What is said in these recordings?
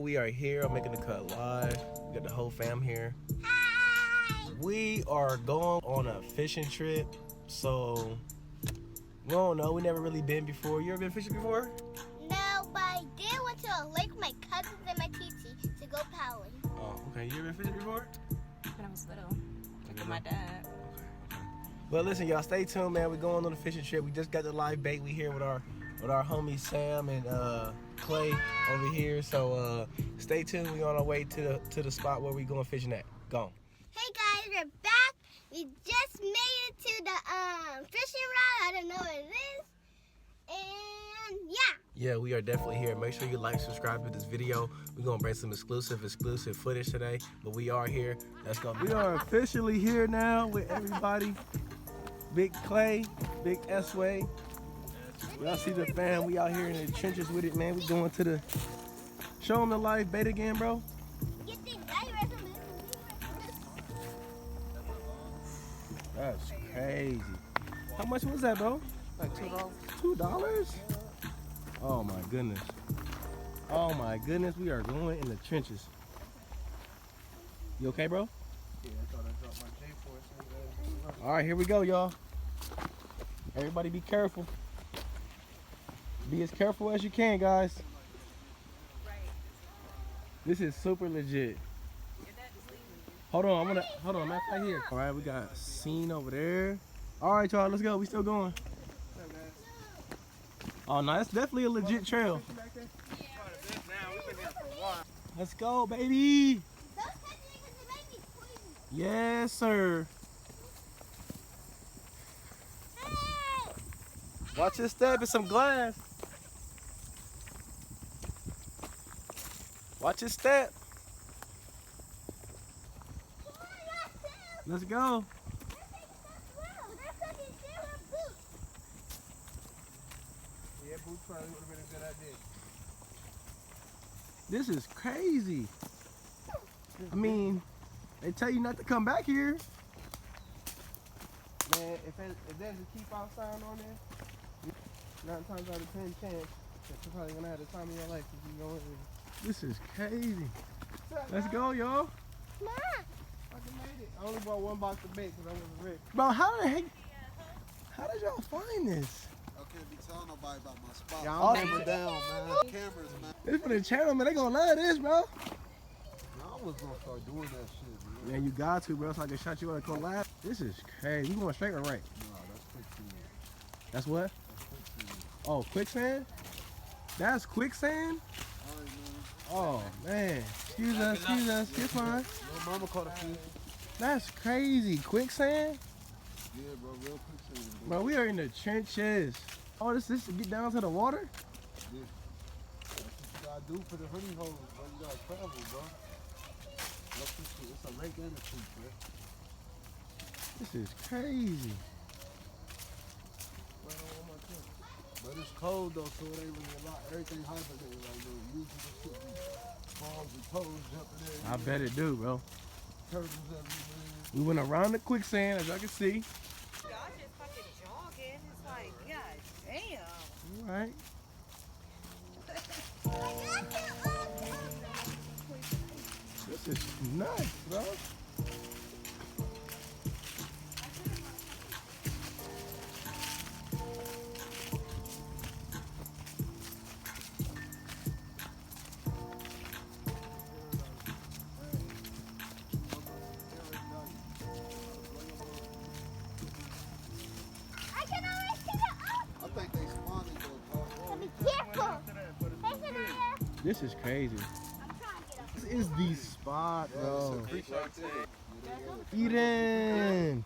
We are here. I'm making the cut live. We got the whole fam here. We are going on a fishing trip. So, we don't know. We never really been before. You ever been fishing before? No, but I did went to a lake with my cousins and my titi to go paddling. Oh, okay. You ever been fishing before? When I was little, like with my dad. Well, listen, y'all. Stay tuned, man. We're going on a fishing trip. We just got the live bait. We here with our homie Sam and Clay over here. So stay tuned. We on our way to the spot where we going fishing at. Go. Hey guys, we're back. We just made it to the fishing rod. I don't know what it is. And yeah. Yeah, we are definitely here. Make sure you like, subscribe to this video. We're gonna bring some exclusive footage today. But we are here. Let's go. We are officially here now with everybody. Big Clay, Big S-Way. Y'all see the fam. We out here in the trenches with it, man. We going to the... Show them the live bait again, bro. That's crazy. How much was that, bro? Like $2. $2? Oh my goodness. Oh my goodness. We are going in the trenches. You okay, bro? Yeah, I thought I dropped my J for it. All right, here we go, y'all. Everybody be careful. Be as careful as you can, guys. This is super legit. Hold on, I'm right here. All right, we got scene over there. All right, y'all, let's go. We still going. Oh, no, that's definitely a legit trail. Let's go, baby. Yes, sir. Watch your step, it's some glass. Watch your step. Let's go. Yeah, boots probably would have been a good idea. This is crazy. I mean, they tell you not to come back here. Man, if there's a keep out sign on there, 9 times out of 10 chance that you're probably gonna have the time of your life if you go in there. This is crazy. Let's go, y'all. Come on. I made it. I only bought 1 box of bait because I wasn't ready. Bro, how did y'all find this? I can't be telling nobody about my spot. Y'all never down, man. Cameras, man. This for the channel, man. They gonna love this, bro. Y'all was gonna start doing that shit, man. Man, you got to, bro, so I can shot you on a collab. This is crazy. You going straight or right? Nah, that's quicksand. That's what? That's quicksand. Oh, quicksand? That's quicksand? All right, man. Oh, man. Excuse us. You're fine. Your mama caught a few. That's crazy. Quicksand? Yeah, bro, real quicksand, bro. Bro, we are in the trenches. Oh, this is to get down to the water? Yeah. That's what you gotta do for the honey holes, bro. You gotta travel, bro. That's the shit. It's a lake and a creek, bro. This is crazy. But it's cold, though, so it ain't really a lot. Everything hibernated right now. Usually the shit be frogs and toads jumping in. I bet it do, bro. Turtles everywhere. We went around the quicksand, as y'all can see. Y'all just fucking jogging. It's like, god damn. All right. This is nuts, bro. I think they spawning, though, bro. Be careful. This is crazy. This is the spot, bro. Eden,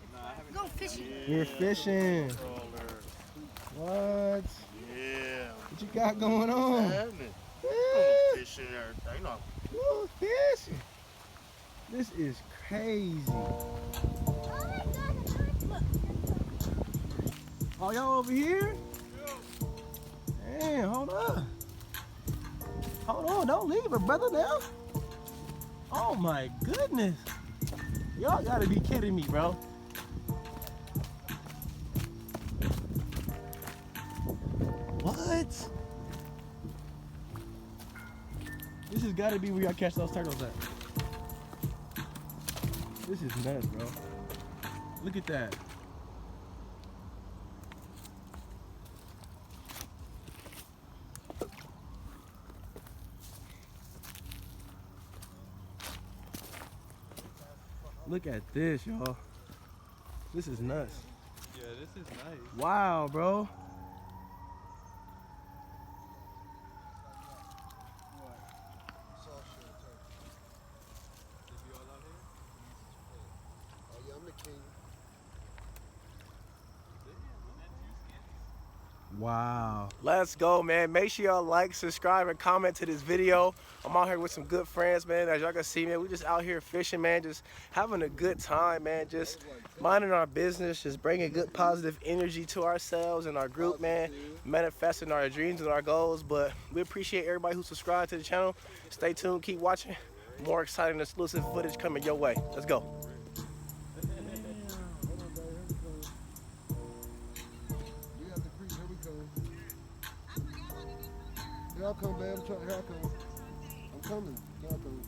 Go fishing. we're fishing. What? Yeah. What you got going on? Happening. Fishing and everything. You know. Ooh, fishing. This is crazy. Oh, y'all over here? Man, hold up. Hold on, don't leave it, brother, now. Oh my goodness. Y'all gotta be kidding me, bro. What? This has got to be where y'all catch those turtles at. This is nuts, bro. Look at that. Look at this, y'all. This is nuts. Yeah, this is nice. Wow, bro. Oh yeah, I'm the king. Wow. Let's go, man. Make sure y'all like, subscribe, and comment to this video. I'm out here with some good friends, man. As y'all can see, man, we just out here fishing, man. Just having a good time, man. Just minding our business. Just bringing good positive energy to ourselves and our group, man. Manifesting our dreams and our goals. But we appreciate everybody who subscribed to the channel. Stay tuned. Keep watching. More exciting exclusive footage coming your way. Let's go. Here I come, babe. Here I come. I'm coming. Here I come.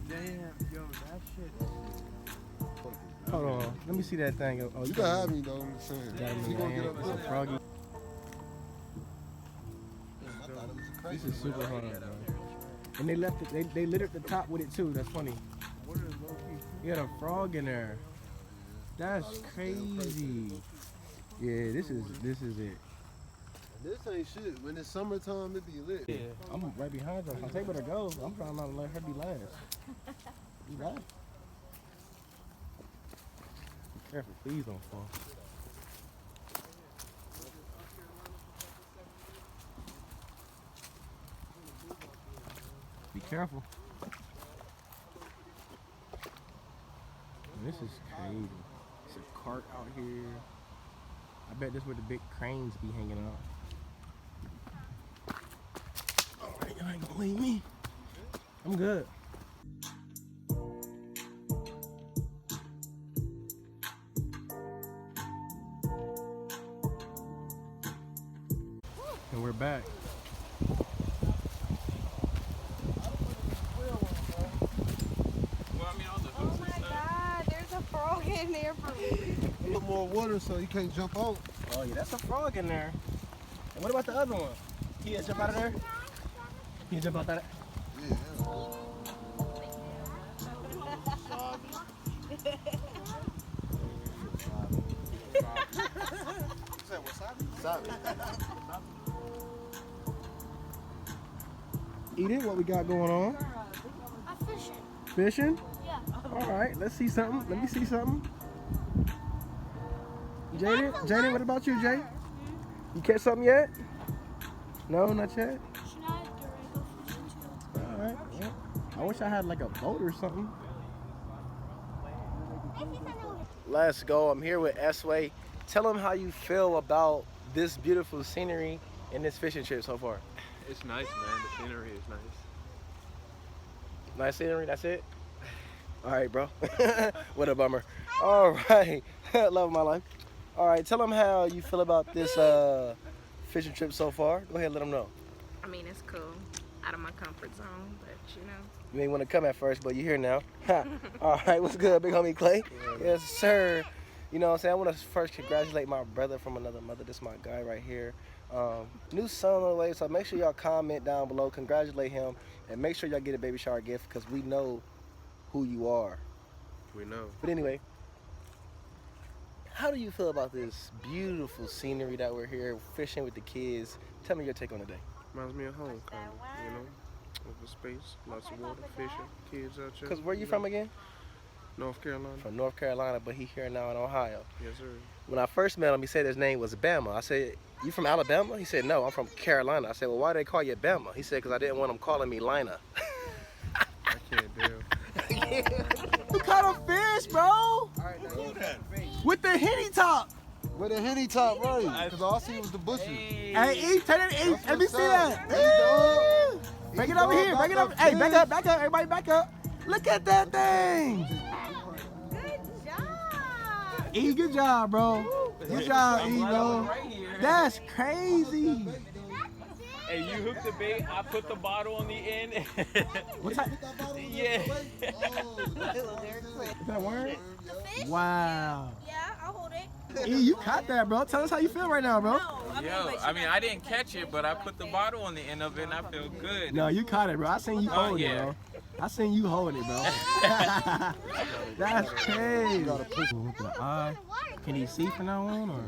Damn, yo, that shit. Hold on. Let me see that thing. Oh, You can have me, though. I'm just saying. got him in He your gonna get hand. up It's a there. froggy. I thought it was a crazy This is one. super hard, bro. And they left it. They littered the top with it too. That's funny. What is low-key? You got a frog in there. That's crazy. Yeah, this is it. This ain't shit. When it's summertime, it be lit. Yeah, I'm right behind her. I'll take her to go. I'm trying not to let her be last. You right. Be careful, please don't fall. Be careful. This is crazy. It's a cart out here. I bet this is where the big cranes be hanging out. Alright, y'all ain't gonna leave me. I'm good. And we're back. Oh my God, there's a frog in there for me. A little more water so you can't jump out. Oh yeah, that's a frog in there. And what about the other one? Can you jump out of there? Can you jump out of that? Yeah. Eat it, what we got going on? I'm fishing. Fishing? Yeah. Alright, let's see something. Let me see something. Jaden, what about you, Jay? You catch something yet? No, not yet? Alright, well, I wish I had like a boat or something. Let's go. I'm here with S-Way. Tell them how you feel about this beautiful scenery and this fishing trip so far. It's nice, man. The scenery is nice. Nice scenery, that's it? Alright, bro. What a bummer. Alright. Love of my life. Alright, tell them how you feel about this fishing trip so far. Go ahead, let them know. I mean, it's cool. Out of my comfort zone, but you know. You ain't want to come at first, but you're here now. Alright, what's good, big homie Clay? Yes, sir. You know what I'm saying? I want to first congratulate my brother from another mother. This is my guy right here. New son on the way, so make sure y'all comment down below, congratulate him, and make sure y'all get a baby shower gift because we know who you are. We know. But anyway, how do you feel about this beautiful scenery that we're here fishing with the kids? Tell me your take on the day. Reminds me of home, kind of, you know? Open space, lots of water, fishing, kids out there. Because where you from again? North Carolina. From North Carolina, but he here now in Ohio. Yes, sir. When I first met him, he said his name was Bama. I said, you from Alabama? He said, no, I'm from Carolina. I said, well, why do they call you Bama? He said, because I didn't want them calling me Lina. I can't deal. You caught a fish, bro! With the henny top! With a henny top, right? Because all I see was the bushes. Hey, E, turn it, E, let me see that. Hey, dog. Bring it over here, bring it up. Hey, back up, everybody back up. Look at that thing. Good job. E, good job, bro. Good job, E, bro. That's crazy. Hey, you hooked the bait. I put the bottle on the end. What type? Yeah. Is that a worm? The fish? Wow. Yeah, I'll hold it. E, you caught that, bro. Tell us how you feel right now, bro. Yo, I mean, I didn't catch it, but I put the bottle on the end of it, and I feel good. No, you caught it, bro. I seen you hold it, yeah. bro. I seen you hold it, bro. That's crazy. Look at the eye. Can he see from now on, or?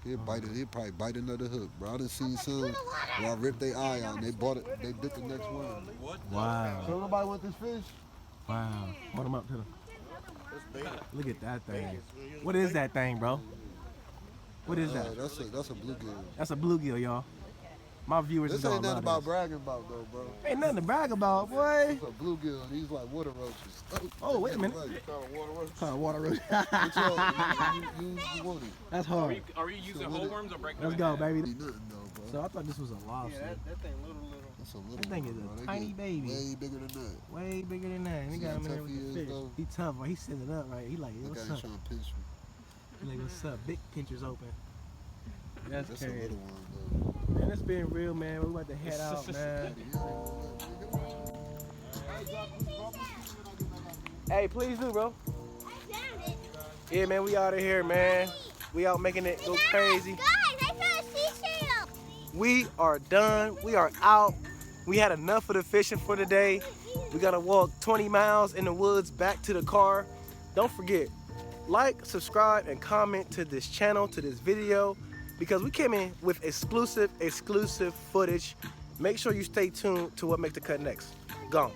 He'll bite it. He'll probably bite another hook, bro. I done seen some where I ripped their eye out and they bought it. They bit the next one. Wow. So nobody want this fish? Wow. Hold him up to the. Look at that thing. What is that thing, bro? What is that? That's a bluegill. That's a bluegill, y'all. My viewers This is gonna ain't nothing love about this. bragging about though, bro. Ain't nothing to brag about, boy. It's a bluegill. These like water roaches. Oh, wait a minute. Right. Water roach. What you want it? That's hard. Are we using whole worms or breaking Let's them go, in half? baby. Ain't nothing though, bro. So I thought this was a lobster. that thing little. That's a little That thing one, is a bro. They tiny get baby. Way bigger than that. Way bigger than that. And he See got how him in there tough with he the is, fish. though? He tough, bro. He's sitting up, right? He like, That what's guy up? trying to pinch me. He like, what's up? Big pinchers open. That's That's a crazy. little one Man, it's been real, man. We about to head out, man. though. Hey, please do, bro. I found it. Yeah, man, we out of here, man. We out making it go crazy. Guys, I found a seashell. We are done. We are out. We had enough of the fishing for today. We gotta walk 20 miles in the woods back to the car. Don't forget, like, subscribe, and comment to this channel, to this video, because we came in with exclusive footage. Make sure you stay tuned to what makes the cut next. Gone.